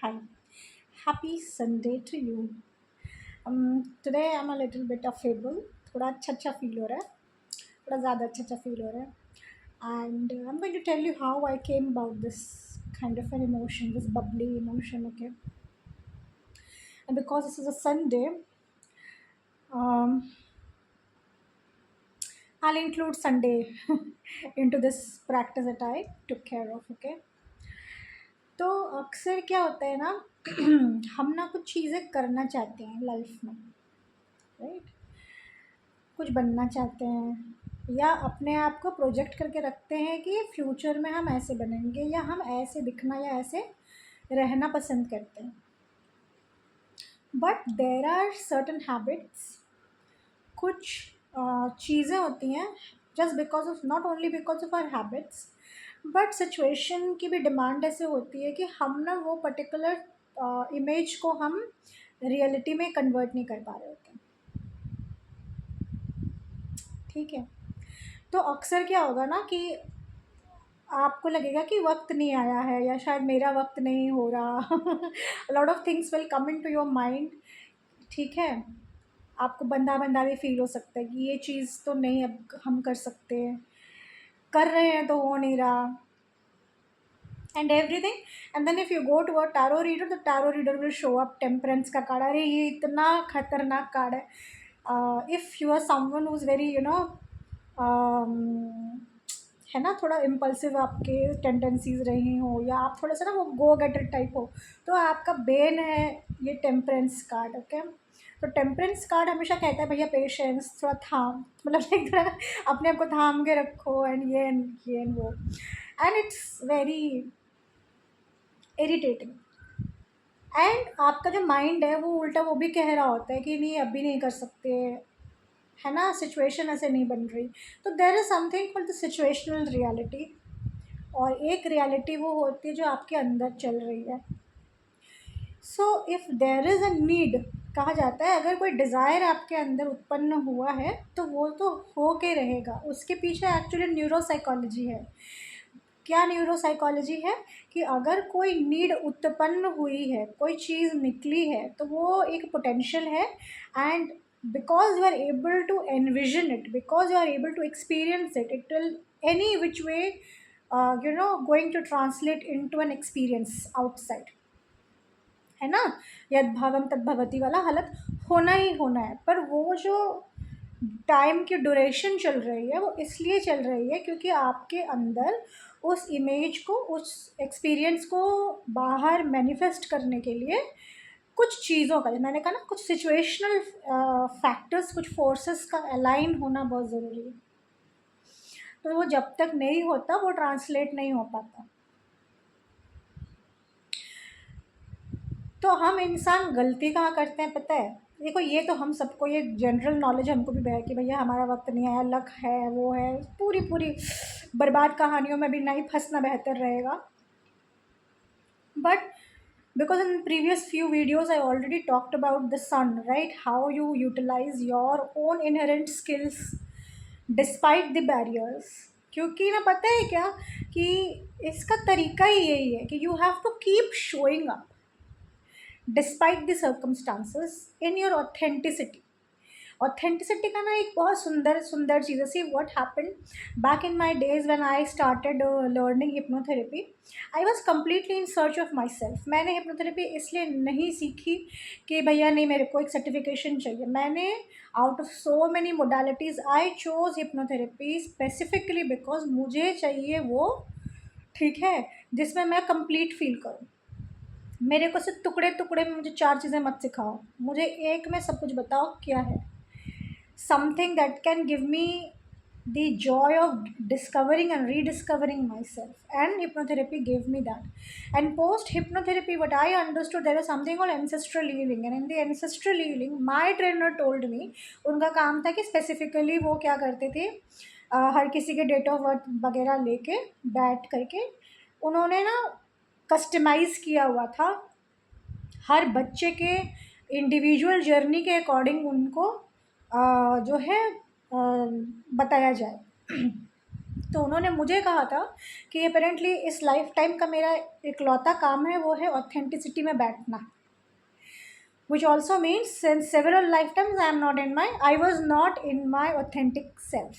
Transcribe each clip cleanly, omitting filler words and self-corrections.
Hi, happy Sunday to you. Today I'm a little bit affable. थोड़ा अच्छा feel हो रहा है, थोड़ा ज़्यादा अच्छा फील हो रहा है. And I'm going to tell you how I came about this kind of an emotion, this bubbly emotion, okay? And because this is a Sunday, um, I'll include Sunday into this practice that I took care of, okay? तो अक्सर क्या होता है ना हम ना कुछ चीज़ें करना चाहते हैं लाइफ में, राइट? कुछ बनना चाहते हैं या अपने आप को प्रोजेक्ट करके रखते हैं कि फ्यूचर में हम ऐसे बनेंगे या हम ऐसे दिखना या ऐसे रहना पसंद करते हैं. But there are certain habits, कुछ चीज़ें होती हैं just because of, not only because of our habits, but situation की भी डिमांड ऐसे होती है कि हम ना वो पर्टिकुलर इमेज को हम रियलिटी में कन्वर्ट नहीं कर पा रहे होते. ठीक है, तो अक्सर क्या होगा ना कि आपको लगेगा कि वक्त नहीं आया है या शायद मेरा वक्त नहीं हो रहा. Lot of things will come into your mind. ठीक है, आपको बंदा बंदा भी फील हो सकता है कि ये चीज़ तो नहीं अब हम कर सकते, कर रहे हैं तो हो नहीं रहा, and everything. And then if you go to a tarot reader, the tarot reader will show up temperance का कार्ड. अरे ये इतना खतरनाक कार्ड है. If you are someone who is very है ना, थोड़ा इम्पल्सिव आपके टेंडेंसीज रही हो या आप थोड़ा सा ना वो गो गेटर टाइप हो, तो आपका बेन है ये टेम्परेंस कार्ड. ओके, तो टेम्परेंस कार्ड हमेशा कहता है भैया पेशेंस, थोड़ा थाम, मतलब एक तरह अपने आप को थाम के रखो, एंड ये एंड वो. And it's very irritating. And आपका जो माइंड है वो उल्टा वो भी कह रहा होता है कि नहीं अभी नहीं कर सकते, है ना, सिचुएशन ऐसे नहीं बन रही. तो there is something called the situational reality, और एक रियलिटी वो होती है जो आपके अंदर चल रही है. So if there is a need, कहा जाता है अगर कोई डिज़ायर आपके अंदर उत्पन्न हुआ है तो वो तो हो के रहेगा. उसके पीछे एक्चुअली न्यूरोसाइकोलॉजी है. क्या न्यूरोसाइकोलॉजी है कि अगर कोई नीड उत्पन्न हुई है, कोई चीज़ निकली है, तो वो एक पोटेंशियल है. And because you are able to envision it, because you are able to experience it, it will any which way going to translate into an experience outside, है ना. यद भावम तद भवती वाला हालत होना ही होना है. पर वो जो टाइम की ड्यूरेशन चल रही है वो इसलिए चल रही है क्योंकि आपके अंदर उस इमेज को, उस एक्सपीरियंस को बाहर मैनिफेस्ट करने के लिए कुछ चीज़ों का, मैंने कहा ना, कुछ सिचुएशनल फैक्टर्स, कुछ फोर्सेस का अलाइन होना बहुत ज़रूरी है. तो वो जब तक नहीं होता वो ट्रांसलेट नहीं हो पाता. तो हम इंसान गलती कहाँ करते हैं पता है? देखो, ये तो हम सबको, ये जनरल नॉलेज हमको भी है कि भैया हमारा वक्त नहीं आया, लक है, वो है, पूरी पूरी बर्बाद कहानियों में भी नहीं फंसना बेहतर रहेगा. But because in previous few videos I already talked about the sun, right? How you utilize your own inherent skills despite the barriers. क्योंकि ना पता है क्या कि इसका तरीका ही यही है कि you have to keep showing up despite the circumstances in your authenticity. Authenticity का ना एक बहुत सुंदर सुंदर चीज़ है. See what happened back in my days when I started learning hypnotherapy, I was completely in search of my self. मैंने hypnotherapy इसलिए नहीं सीखी कि भैया नहीं मेरे को एक सर्टिफिकेशन चाहिए. मैंने out of so many modalities I chose hypnotherapy specifically because मुझे चाहिए वो, ठीक है, जिसमें मैं कंप्लीट फील करूँ. मेरे को सिर्फ टुकड़े टुकड़े में मुझे 4 चीज़ें मत सिखाओ, मुझे एक में सब कुछ बताओ क्या है. Something that can give me the joy of discovering and rediscovering myself, and hypnotherapy gave me that. And post hypnotherapy what I understood, there is something called ancestral healing, and in the ancestral healing my trainer told me, उनका काम था कि specifically वो क्या करते थे, हर किसी के डेट ऑफ बर्थ वगैरह लेके बैठ करके उन्होंने ना कस्टमाइज़ किया हुआ था हर बच्चे के इंडिविजुअल जर्नी के अकॉर्डिंग उनको जो है बताया जाए. तो उन्होंने मुझे कहा था कि अपेरेंटली इस लाइफ टाइम का मेरा इकलौता काम है, वो है ऑथेंटिसिटी में बैठना, which also means since several lifetimes I was not in my authentic self.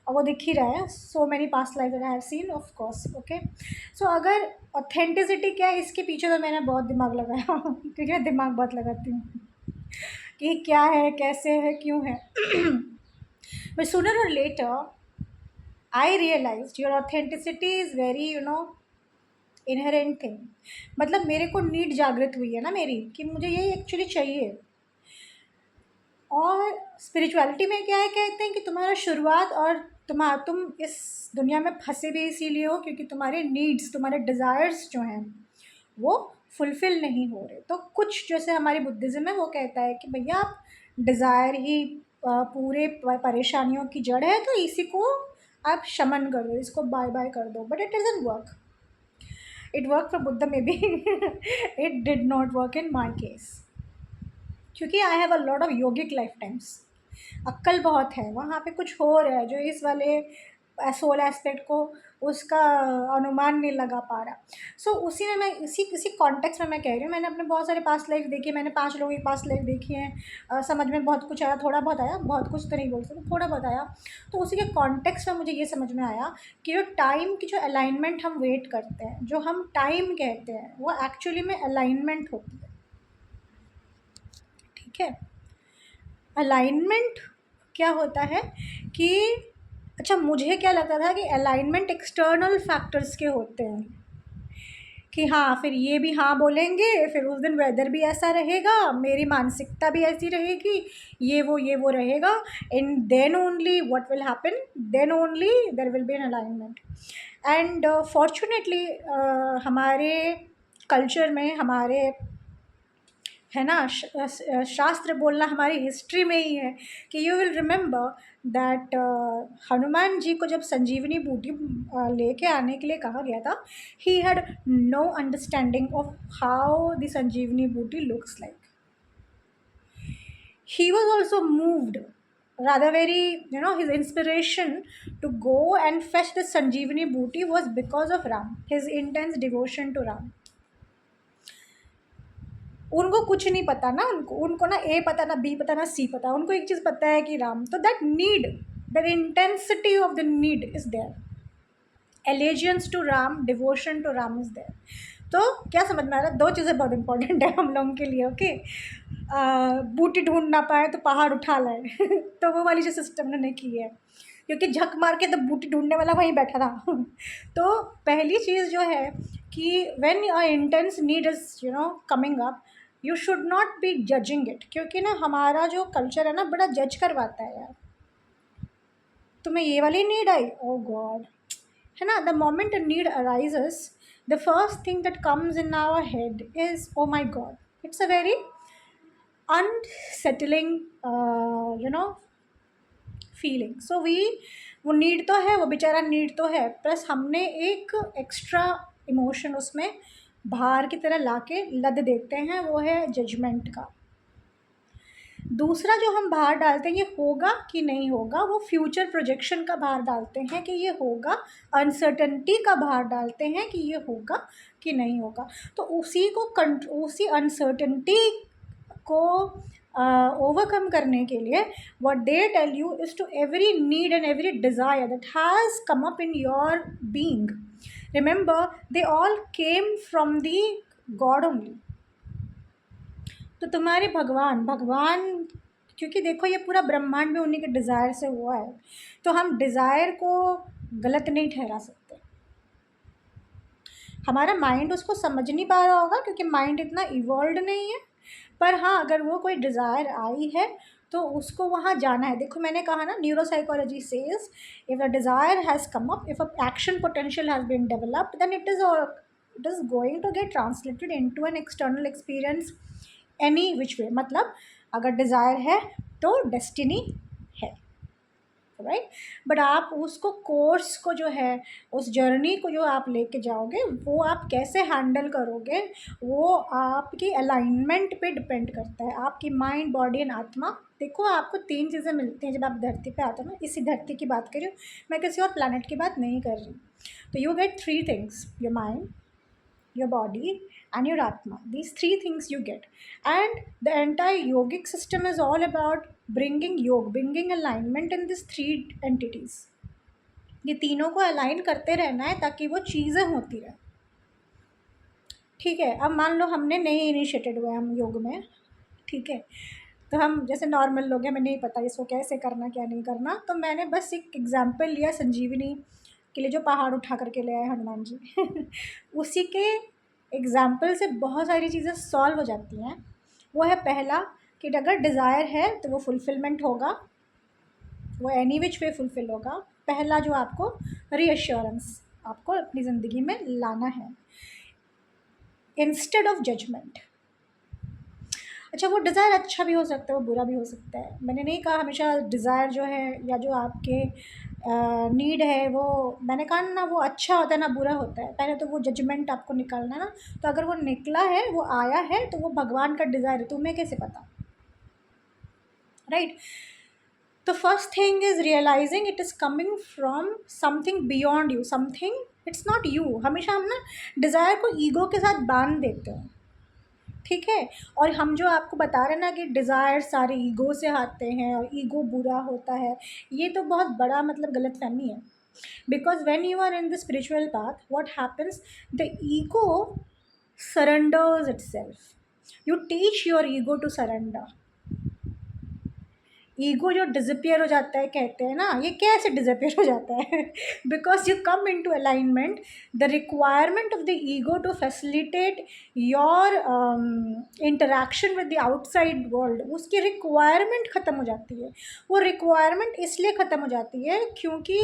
और वो दिख ही रहा है, so many past life I have seen of course. Okay, so अगर ऑथेंटिसिटी क्या है, इसके पीछे तो मैंने बहुत दिमाग लगाया क्योंकि मैं दिमाग बहुत लगाती हूँ कि क्या है, कैसे है, क्यों है। But sooner or later I realize your authenticity is very inherent thing. मतलब मेरे को नीड जागृत हुई है ना मेरी, कि मुझे ये एक्चुअली चाहिए। और स्पिरिचुअलिटी में क्या है, कहते हैं कि तुम्हारा शुरुआत और तुम इस दुनिया में फंसे भी इसीलिए हो क्योंकि तुम्हारे नीड्स, तुम्हारे डिज़ायर्स जो हैं वो फुलफ़िल नहीं हो रहे। तो कुछ जैसे हमारी बुद्धिज़्म है वो कहता है कि भैया आप डिज़ायर ही पूरे परेशानियों की जड़ है, तो इसी को आप शमन कर दो, इसको बाय बाय कर दो। But it doesn't work. It work for Buddha maybe, it did not work in my case, क्योंकि I have a lot of yogic lifetimes. अक्ल बहुत है, वहाँ पे कुछ हो रहा है जो इस वाले सोल एस्पेक्ट को उसका अनुमान नहीं लगा पा रहा। सो उसी में मैं इसी कॉन्टेक्स्ट में मैं कह रही हूँ, मैंने अपने बहुत सारे पास्ट लाइफ देखी है, मैंने 5 लोगों की पास्ट लाइफ देखी है, समझ में बहुत कुछ आया, थोड़ा बहुत आया, बहुत कुछ तो नहीं बोल सकते, थोड़ा बहुत आया। तो उसी के कॉन्टेक्स्ट में मुझे ये समझ में आया कि जो टाइम की जो अलाइनमेंट हम वेट करते हैं, जो हम टाइम कहते हैं, वो एक्चुअली में अलाइनमेंट होती है। ठीक है, अलाइनमेंट क्या होता है कि अच्छा, मुझे क्या लगता था कि अलाइनमेंट एक्सटर्नल फैक्टर्स के होते हैं, कि हाँ फिर ये भी हाँ बोलेंगे, फिर उस दिन वेदर भी ऐसा रहेगा, मेरी मानसिकता भी ऐसी रहेगी, ये वो रहेगा, and then only what will happen, then only there will be an alignment. And fortunately हमारे कल्चर में, हमारे है ना, शास्त्र बोलना हमारी हिस्ट्री में ही है कि you will remember that Hanuman ji को जब संजीवनी बूटी लेके आने के लिए कहा गया था, he had no understanding of how the Sanjeevani booti looks like. He was also moved, rather very, his inspiration to go and fetch the sanjeevani booty was because of Ram, his intense devotion to Ram. उनको कुछ नहीं पता ना, उनको ना ए पता, ना B पता, ना सी पता, उनको एक चीज़ पता है कि राम। तो that need, that intensity of the need is there, allegiance to Ram, devotion to Ram is there. तो क्या समझ में आ रहा है, 2 चीज़ें बहुत इंपॉर्टेंट है हम लोगों के लिए। ओके, बूटी ढूंढ ना पाए तो पहाड़ उठा लाए तो वो वाली जो सिस्टम उन्होंने की है, क्योंकि झक मार के तो बूटी ढूंढने वाला वहीं बैठा था तो पहली चीज़ जो है कि when a intense need is coming up, you should not be judging it, क्योंकि ना हमारा जो कल्चर है ना बड़ा जज करवाता है यार, तुम्हें ये वाली नीड आई, ओ गॉड, है ना। The moment a need arises, the first thing that comes in our head is oh my God, it's a very unsettling feeling. So वो नीड तो है, वो बेचारा नीड तो है, प्लस हमने एक एक्स्ट्रा इमोशन उसमें भार की तरह लाके लद देते हैं, वो है जजमेंट का। दूसरा जो हम भार डालते हैं, ये होगा कि नहीं होगा, वो फ्यूचर प्रोजेक्शन का भार डालते हैं कि ये होगा, अनसर्टनिटी का भार डालते हैं कि ये होगा कि नहीं होगा। तो उसी अनसर्टनिटी को ओवरकम करने के लिए what they tell you is to every need and every desire that has come up in your being, remember they all came from the God only। तो तुम्हारे भगवान क्योंकि देखो ये पूरा ब्रह्मांड में उन्हीं के डिज़ायर से हुआ है, तो हम डिज़ायर को गलत नहीं ठहरा सकते। हमारा माइंड उसको समझ नहीं पा रहा होगा क्योंकि माइंड इतना इवॉल्व नहीं है, पर हाँ अगर वो कोई डिज़ायर आई है तो उसको वहाँ जाना है। देखो मैंने कहा ना, neuropsychology says if a desire has come up, if a action potential has been developed, then it is going to get translated into an external experience any which way. मतलब अगर डिज़ायर है तो डेस्टिनी है। Right. But आप उसको course को जो है, उस जर्नी को जो आप लेके जाओगे, वो आप कैसे हैंडल करोगे, वो आपकी अलाइनमेंट पे डिपेंड करता है, आपकी माइंड, बॉडी एंड आत्मा। देखो, आपको 3 चीज़ें मिलती हैं जब आप धरती पे आते हो ना, इसी धरती की बात कर रही हूँ मैं, किसी और प्लैनेट की बात नहीं कर रही। तो you get 3 things, your mind, your body and your atma. These 3 things you get, and the entire yogic system is all about bringing yoga, bringing alignment in these 3 entities. ये तीनों को अलाइन करते रहना है ताकि वो चीज़ें होती रहे। ठीक है, अब मान लो हमने नहीं इनिशिएटेड हुआ हम योग में, ठीक है, तो हम जैसे नॉर्मल लोग हैं, हमें नहीं पता इसको कैसे करना क्या नहीं करना, तो मैंने बस एक एग्जाम्पल लिया संजीवनी के लिए जो पहाड़ उठा करके ले आए हनुमान जी उसी के एग्ज़ाम्पल से बहुत सारी चीज़ें सॉल्व हो जाती हैं। वो है पहला कि अगर डिज़ायर है तो वो फुलफ़िलमेंट होगा, वो एनी विच वे फुलफ़िल होगा। पहला जो आपको रीअश्योरेंस आपको अपनी ज़िंदगी में लाना है, इंस्टेड ऑफ जजमेंट। अच्छा, वो डिज़ायर अच्छा भी हो सकता है, वो बुरा भी हो सकता है। मैंने नहीं कहा हमेशा डिज़ायर जो है या जो आपके नीड है वो, मैंने कहा ना, वो अच्छा होता है ना बुरा होता है। पहले तो वो जजमेंट आपको निकालना है ना, तो अगर वो निकला है, वो आया है, तो वो भगवान का डिज़ायर है, तुम्हें कैसे पता, राइट। तो first thing is realizing it is coming from something beyond you, something, it's not you. हमेशा हम ना डिज़ायर को ईगो के साथ बांध देते हैं, ठीक है। और हम जो आपको बता रहे हैं ना कि डिज़ायर सारे ईगो से आते हैं और ईगो बुरा होता है, ये तो बहुत बड़ा मतलब गलतफहमी है। Because when you are in the spiritual path, what happens, the ego surrenders itself. You teach your ego to surrender. Ego जो डिसअपियर हो जाता है, कहते हैं ना, ये कैसे डिसअपियर हो जाता है because you come into alignment, the requirement of the ego to facilitate your interaction with the outside world, उसकी रिक्वायरमेंट ख़त्म हो जाती है। वो रिक्वायरमेंट इसलिए ख़त्म हो जाती है क्योंकि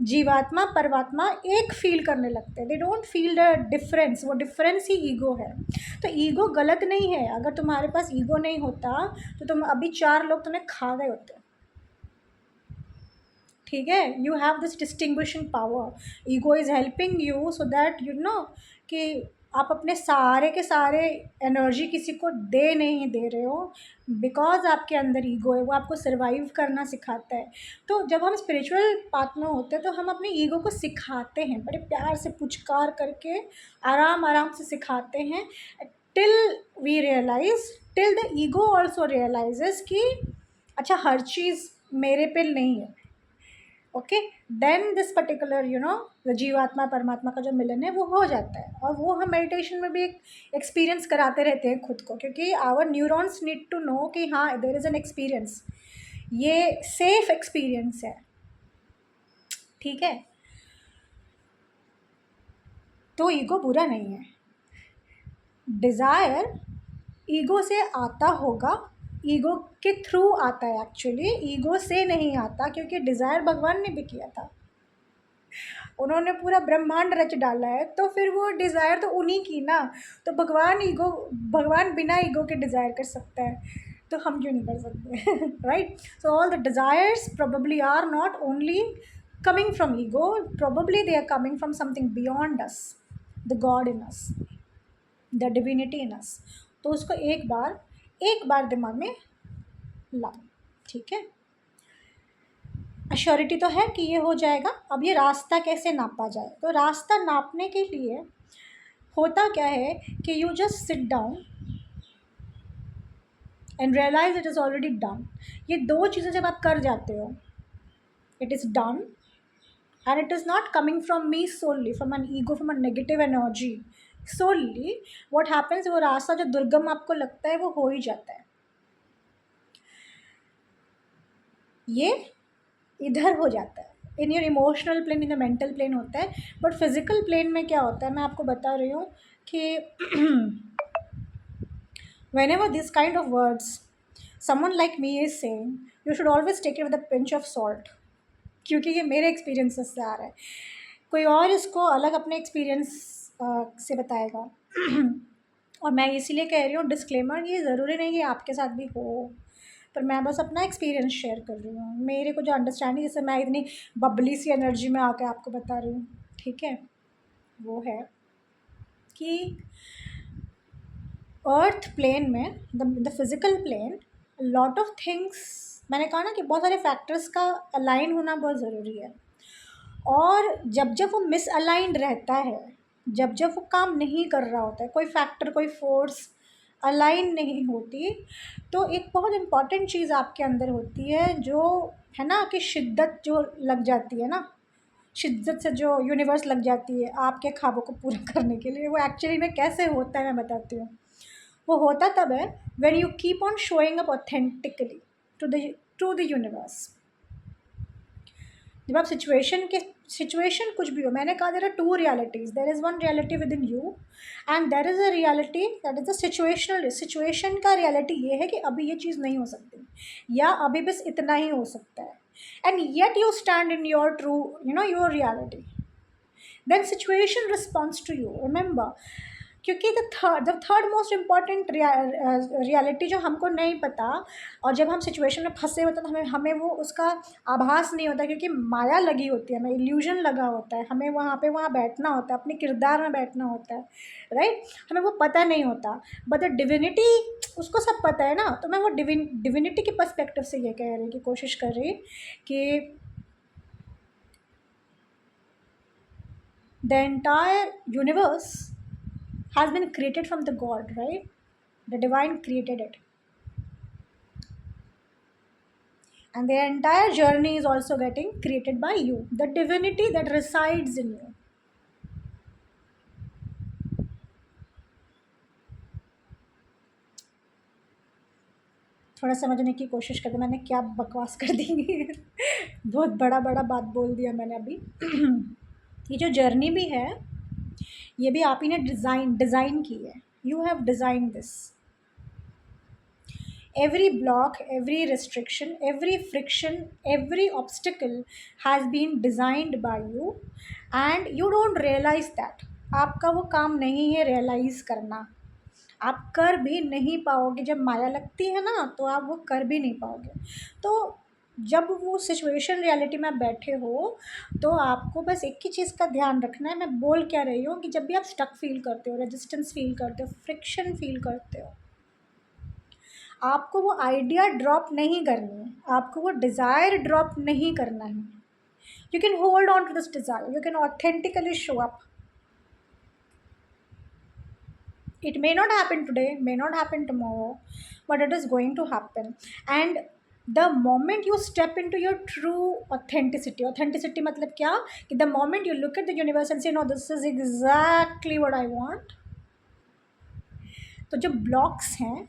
जीवात्मा परमात्मा एक फील करने लगते हैं, they don't feel the difference, वो डिफरेंस ही ईगो है। तो ईगो गलत नहीं है, अगर तुम्हारे पास ईगो नहीं होता तो तुम अभी 4 लोग तुम्हें खा गए होते, ठीक है। You have this distinguishing power, ego is helping you so that you know कि आप अपने सारे के सारे एनर्जी किसी को दे नहीं दे रहे हो, बिकॉज आपके अंदर ईगो है, वो आपको सर्वाइव करना सिखाता है। तो जब हम स्पिरिचुअल पाथ में होते हैं तो हम अपनी ईगो को सिखाते हैं, बड़े प्यार से पुचकार करके आराम आराम से सिखाते हैं, till we realize, till the ego also realizes कि अच्छा हर चीज़ मेरे पे नहीं है, okay. Then this particular the जीवात्मा परमात्मा का जो मिलन है वो हो जाता है। और वो हम मेडिटेशन में भी एक एक्सपीरियंस कराते रहते हैं खुद को, क्योंकि our neurons need to know कि हाँ देयर इज़ एन एक्सपीरियंस, ये सेफ एक्सपीरियंस है, ठीक है। तो ईगो बुरा नहीं है, डिज़ायर ईगो से आता होगा, ईगो के थ्रू आता है, एक्चुअली ईगो से नहीं आता, क्योंकि डिज़ायर भगवान ने भी किया था, उन्होंने पूरा ब्रह्मांड रच डाला है, तो फिर वो डिज़ायर तो उन्हीं की ना। तो भगवान बिना ईगो के डिज़ायर कर सकता है, तो हम क्यों नहीं कर सकते right. So all the desires probably are not only coming from ego, probably they are coming from something beyond us, the God in us, the divinity in us। तो उसको एक बार दिमाग में लाओ, ठीक है। अश्योरिटी तो है कि ये हो जाएगा। अब ये रास्ता कैसे नापा जाए, तो रास्ता नापने के लिए होता क्या है कि you just sit down and realize it is already done. ये 2 चीज़ें जब आप कर जाते हो, it is done and it is not coming from me solely, from an ego, from a negative energy solely, what happens, वो रास्ता जो दुर्गम आपको लगता है वो हो ही जाता है, ये इधर हो जाता है, in your emotional plane, in the mental plane होता है। बट फिजिकल प्लेन में क्या होता है, मैं आपको बता रही हूँ कि whenever this kind of words someone like me is saying, you should always take it with a pinch of salt, क्योंकि ये मेरे एक्सपीरियंसेस से आ रहा है, कोई और इसको अलग अपने एक्सपीरियंस से बताएगा और मैं इसीलिए कह रही हूँ डिस्क्लेमर, ये ज़रूरी नहीं कि आपके साथ भी हो, पर मैं बस अपना एक्सपीरियंस शेयर कर रही हूँ, मेरे को जो अंडरस्टैंडिंग, जैसे मैं इतनी बबली सी एनर्जी में आके आपको बता रही हूँ, ठीक है, वो है कि अर्थ प्लेन में, the physical plane, lot of things, मैंने कहा ना कि बहुत सारे फैक्टर्स का अलाइन होना बहुत ज़रूरी है। और जब जब वो मिसअलाइंड रहता है, जब जब वो काम नहीं कर रहा होता है, कोई फैक्टर, कोई फोर्स अलाइन नहीं होती, तो एक बहुत इम्पॉर्टेंट चीज़ आपके अंदर होती है, जो है ना कि शिद्दत जो लग जाती है ना, शिद्दत से जो यूनिवर्स लग जाती है आपके ख्वाबों को पूरा करने के लिए। वो एक्चुअली में कैसे होता है मैं बताती हूँ। वो होता तब है when you keep on showing up authentically to the universe. जब आप सिचुएशन कुछ भी हो, मैंने कहा there are two realities, there is one reality within you and there is a reality that is the situational. Situation का reality ये है कि अभी ये चीज़ नहीं हो सकती, या अभी बस इतना ही हो सकता है, and yet you stand in your true your reality, then situation responds to you. Remember, क्योंकि the third most important reality जो हमको नहीं पता, और जब हम सिचुएशन में फंसे होते हैं तो हमें वो उसका आभास नहीं होता, क्योंकि माया लगी होती है, हमें इल्यूजन लगा होता है, हमें वहाँ बैठना होता है, अपने किरदार में बैठना होता है, राइट। हमें वो पता नहीं होता, बट द डिविनिटी, उसको सब पता है ना। तो मैं वो डिविनिटी के पर्सपेक्टिव से ये कह रही कि कोशिश कर रही कि the entire universe has been created from the God, right? The divine created it. And the entire journey is also getting created by you, the divinity that resides in you. थोड़ा समझने की कोशिश करते, मैंने क्या बकवास कर दी बहुत बड़ा बात बोल दिया मैंने अभी ये जो जर्नी भी है, ये भी आप ही ने डिज़ाइन की है। You have design this. Every block, every restriction, every friction, every obstacle has been designed by you and you don't realize that. आपका वो काम नहीं है रियलाइज़ करना, आप कर भी नहीं पाओगे। जब माया लगती है ना तो आप वो कर भी नहीं पाओगे। तो जब वो सिचुएशन रियलिटी में बैठे हो तो आपको बस एक ही चीज़ का ध्यान रखना है। मैं बोल क्या रही हूँ कि जब भी आप स्टक फील करते हो, रेजिस्टेंस फील करते हो, फ्रिक्शन फील करते हो, आपको वो आइडिया ड्रॉप नहीं करनी है, आपको वो डिज़ायर ड्रॉप नहीं करना है। You can hold on to this desire, you can authentically show up. It may not happen today, may not happen tomorrow, but it is going to happen. And the moment you step into your true authenticity मतलब क्या कि the moment you look at the universe and say no, this is exactly what I want, तो जो blocks हैं,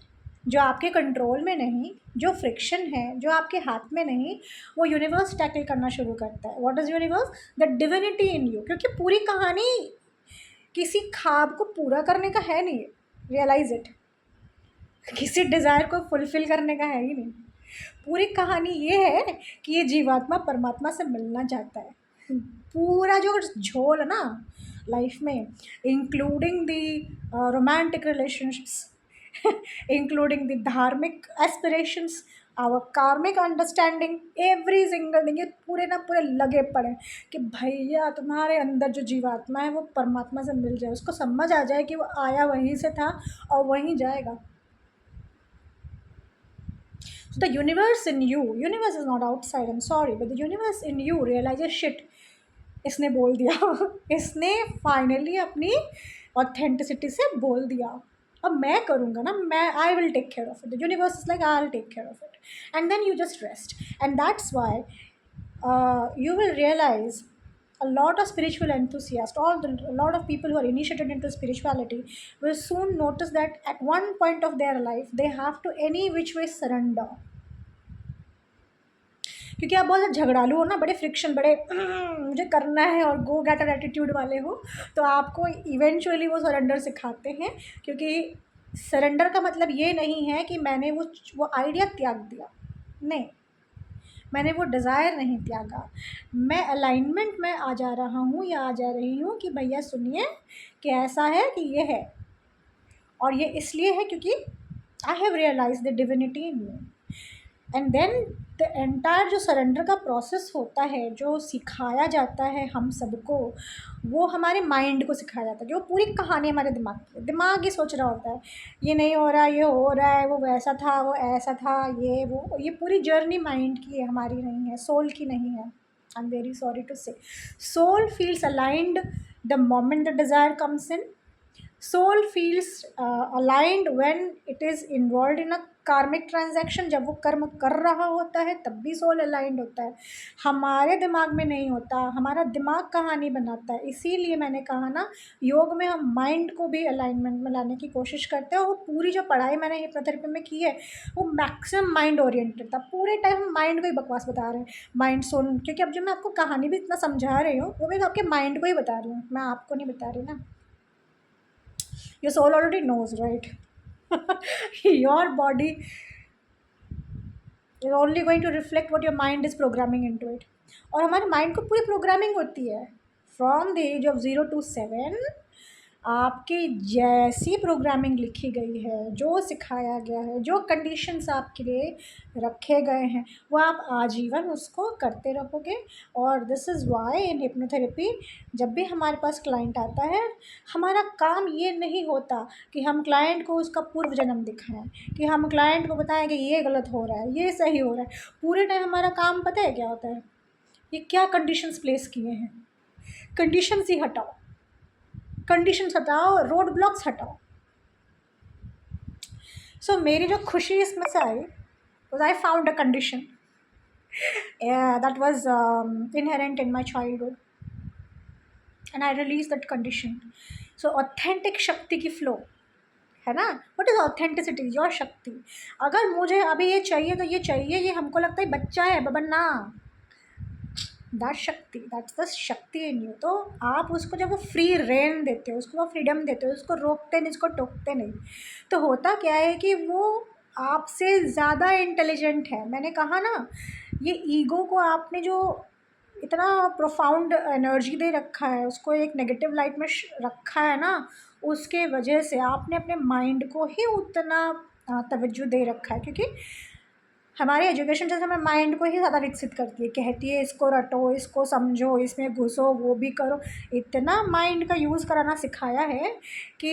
जो आपके control में नहीं, जो फ्रिक्शन है, जो आपके हाथ में नहीं, वो यूनिवर्स टैकल करना शुरू करता है। What is universe? The divinity in you. क्योंकि पूरी कहानी किसी ख्वाब को पूरा करने का है नहीं, रियलाइज इट, किसी डिज़ायर को फुलफ़िल करने का है ही नहीं। पूरी कहानी ये है कि ये जीवात्मा परमात्मा से मिलना चाहता है। पूरा जो झोल है ना लाइफ में, including the romantic relationships including the धार्मिक एस्पिरेशंस, आवर कार्मिक अंडरस्टैंडिंग, एवरी सिंगल थिंग, ये पूरे ना पूरे लगे पड़े कि भैया तुम्हारे अंदर जो जीवात्मा है वो परमात्मा से मिल जाए, उसको समझ आ जाए कि वो आया वहीं से था और वहीं जाएगा। So the universe in you, universe is not outside, I'm sorry, but the universe in you realizes shit, इसने बोल दिया इसने फाइनली अपनी ऑथेंटिसिटी से बोल दिया, अब मैं करूँगा ना, मैं I will take care of it, the universe is like I will take care of it, and then you just rest, and that's why you will realize a lot of spiritual enthusiasts, a lot of people who are initiated into spirituality will soon notice that at one point of their life they have to any which way surrender, क्योंकि आप बहुत झगड़ालू हो ना, बड़े friction, बड़े मुझे करना है और गो गेटर एटीट्यूड वाले हो, तो आपको इवेंचुअली वो सरेंडर सिखाते हैं। क्योंकि सरेंडर का मतलब ये नहीं है कि मैंने वो आइडिया त्याग दिया, नहीं, मैंने वो डिज़ायर नहीं त्यागा, मैं अलाइनमेंट में आ जा रहा हूँ या आ जा रही हूँ कि भैया सुनिए कि ऐसा है कि ये है, और ये इसलिए है क्योंकि I have realize the divinity in me. And then the entire जो सरेंडर का प्रोसेस होता है, जो सिखाया जाता है हम सबको, वो हमारे माइंड को सिखाया जाता है। जो पूरी कहानी हमारे दिमाग की है, दिमाग ही सोच रहा होता है ये नहीं हो रहा, ये हो रहा है, वो वैसा था, वो ऐसा था, ये पूरी जर्नी माइंड की है, हमारी नहीं है, सोल की नहीं है। I am very sorry to say. Soul feels aligned the moment the desire comes in. Soul feels aligned when it is involve in a karmic transaction. जब वो कर्म कर रहा होता है तब भी सोल अलाइंड होता है, हमारे दिमाग में नहीं होता। हमारा दिमाग कहानी बनाता है। इसीलिए मैंने कहा ना, योग में हम माइंड को भी अलाइनमेंट में लाने की कोशिश करते हैं। और वो पूरी जो पढ़ाई मैंने हिप्नोथेरेपी में की है वो मैक्सिमम माइंड ओरिएंटेड था। पूरे टाइम हम माइंड को ही बकवास बता रहे हैं, माइंड सोल। क्योंकि अब जो मैं आपको कहानी भी इतना समझा रही हूँ वो भी आपके माइंड को ही बता रही हूँ, मैं आपको नहीं बता रही ना। Your soul already knows, right? Your body is only going to reflect what your mind is programming into it. और हमारे माइंड को पूरी प्रोग्रामिंग होती है from the age of 0 to 7। आपकी जैसी प्रोग्रामिंग लिखी गई है, जो सिखाया गया है, जो कंडीशंस आपके लिए रखे गए हैं, वो आप आजीवन उसको करते रहोगे। और this is why in hypnotherapy जब भी हमारे पास क्लाइंट आता है, हमारा काम ये नहीं होता कि हम क्लाइंट को उसका पूर्व जन्म दिखाएं, कि हम क्लाइंट को बताएं कि ये गलत हो रहा है, ये सही हो रहा है। पूरे टाइम हमारा काम पता है क्या होता है? ये क्या कंडीशंस प्लेस किए हैं, कंडीशंस ही हटाओ, कंडीशंस हटाओ, रोड ब्लॉक्स हटाओ। सो मेरी जो खुशी इसमें से आई was I found a condition that was inherent in my childhood and I released that condition. So authentic शक्ति की flow है ना। What is authenticity? योर शक्ति। अगर मुझे अभी ये चाहिए तो ये चाहिए, ये हमको लगता है बच्चा है बबन ना, दैट शक्ति, दैट्स द शक्ति इन यू। तो आप उसको जब वो फ्री रेन देते हो, उसको वो फ्रीडम देते हो, उसको रोकते नहीं, उसको टोकते नहीं, तो होता क्या है कि वो आपसे ज़्यादा इंटेलिजेंट है। मैंने कहा ना, ये ईगो को आपने जो इतना प्रोफाउंड एनर्जी दे रखा है, उसको एक नेगेटिव लाइट में रखा है ना, उसके वजह से आपने अपने माइंड को ही उतना तवज्जो दे रखा है। क्योंकि हमारी एजुकेशन जैसे हमें माइंड को ही ज़्यादा विकसित करती है, कहती है इसको रटो, इसको समझो, इसमें घुसो, वो भी करो। इतना माइंड का यूज़ कराना सिखाया है कि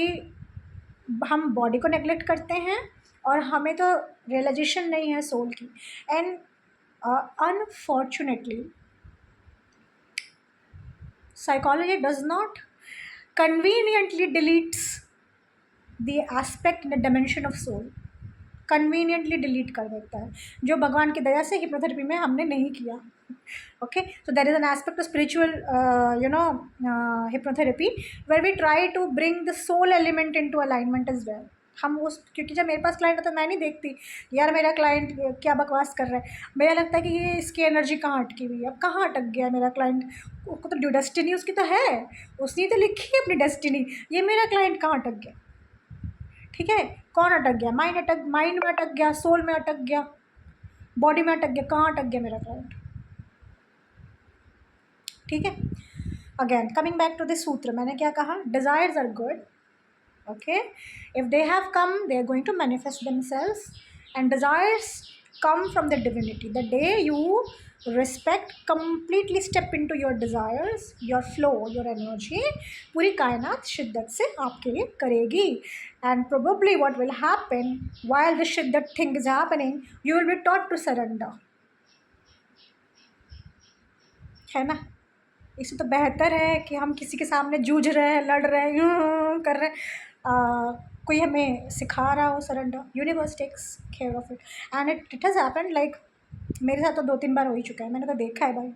हम बॉडी को नेग्लेक्ट करते हैं और हमें तो रियलाइजेशन नहीं है सोल की। And unfortunately psychology does not conveniently deletes the aspect in the dimension of soul। Conveniently delete कर देता है, जो भगवान की दया से हिप्नोथेरेपी में हमने नहीं किया। Okay, so there is an aspect of spiritual hypnotherapy where we try to bring the soul element into alignment as well. हम उस, क्योंकि जब मेरे पास क्लाइंट आता है मैं नहीं देखती यार मेरा क्लाइंट क्या बकवास कर रहा है, मेरा लगता है कि ये इसकी एनर्जी कहाँ अटकी हुई है, अब कहाँ अटक गया मेरा क्लाइंट। उसको तो डेस्टिनी उसकी तो है, उसने तो लिखी है अपनी डेस्टिनी, ये मेरा क्लाइंट कहाँ अटक गया। ठीक है, कौन अटक गया? माइंड में अटक गया, सोल में अटक गया, बॉडी में अटक गया, कहाँ अटक गया मेरा क्लाइंट। ठीक है, again coming back to this सूत्र, मैंने क्या कहा? Desires are good, okay, if they have come they are going to manifest themselves and desires come from the divinity. The day you respect, completely step into your desires, your flow, your energy, पूरी कायनात शिद्दत से आपके लिए करेगी। And probably what will happen while this shiddat thing is happening, you will be taught to surrender, है ना। इससे तो बेहतर है कि हम किसी के सामने जूझ रहे हैं, लड़ रहे हैं, कर रहे हैं, कोई हमें सिखा रहा हो surrender. Universe takes care of it and it has happened. Like मेरे साथ तो 2-3 बार हो ही चुका है, मैंने तो देखा है भाई।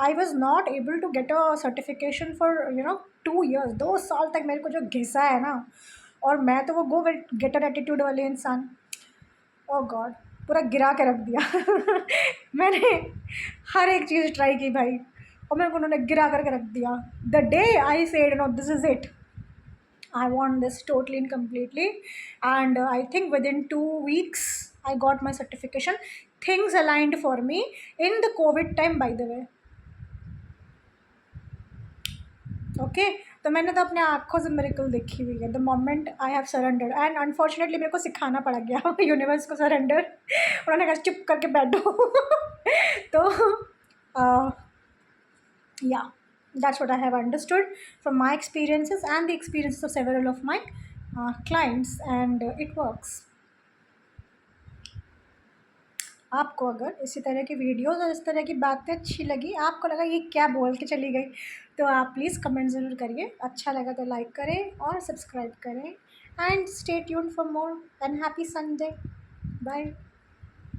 I was not able to get a certification for 2 years, 2 साल तक मेरे को जो घिसा है ना, और मैं तो वो गो गेटर एटीट्यूड वाले इंसान, ओ गॉड, पूरा गिरा के रख दिया। मैंने हर एक चीज़ ट्राई की भाई, और मेरे को उन्होंने गिरा करके रख दिया। The day I said no this is it, I want this totally and completely, and I think within 2 weeks I got my certification. Things aligned for me in the COVID time, by the way. Okay, तो मैंने तो अपने आँखों से miracle देखी हुई है the moment I have surrender, and unfortunately मेरे को सिखाना पड़ गया यूनिवर्स को सरेंडर। उन्होंने कहा चुप करके बैठो तो yeah, that's what I have understood from my experiences and the experiences of several of my clients, and it works. आपको अगर इसी तरह की वीडियोस और इस तरह की बातें अच्छी लगी, आपको लगा ये क्या बोल के चली गई, तो आप प्लीज़ कमेंट ज़रूर करिए। अच्छा लगा तो लाइक करें और सब्सक्राइब करें, and stay tuned for more, and happy Sunday. Bye.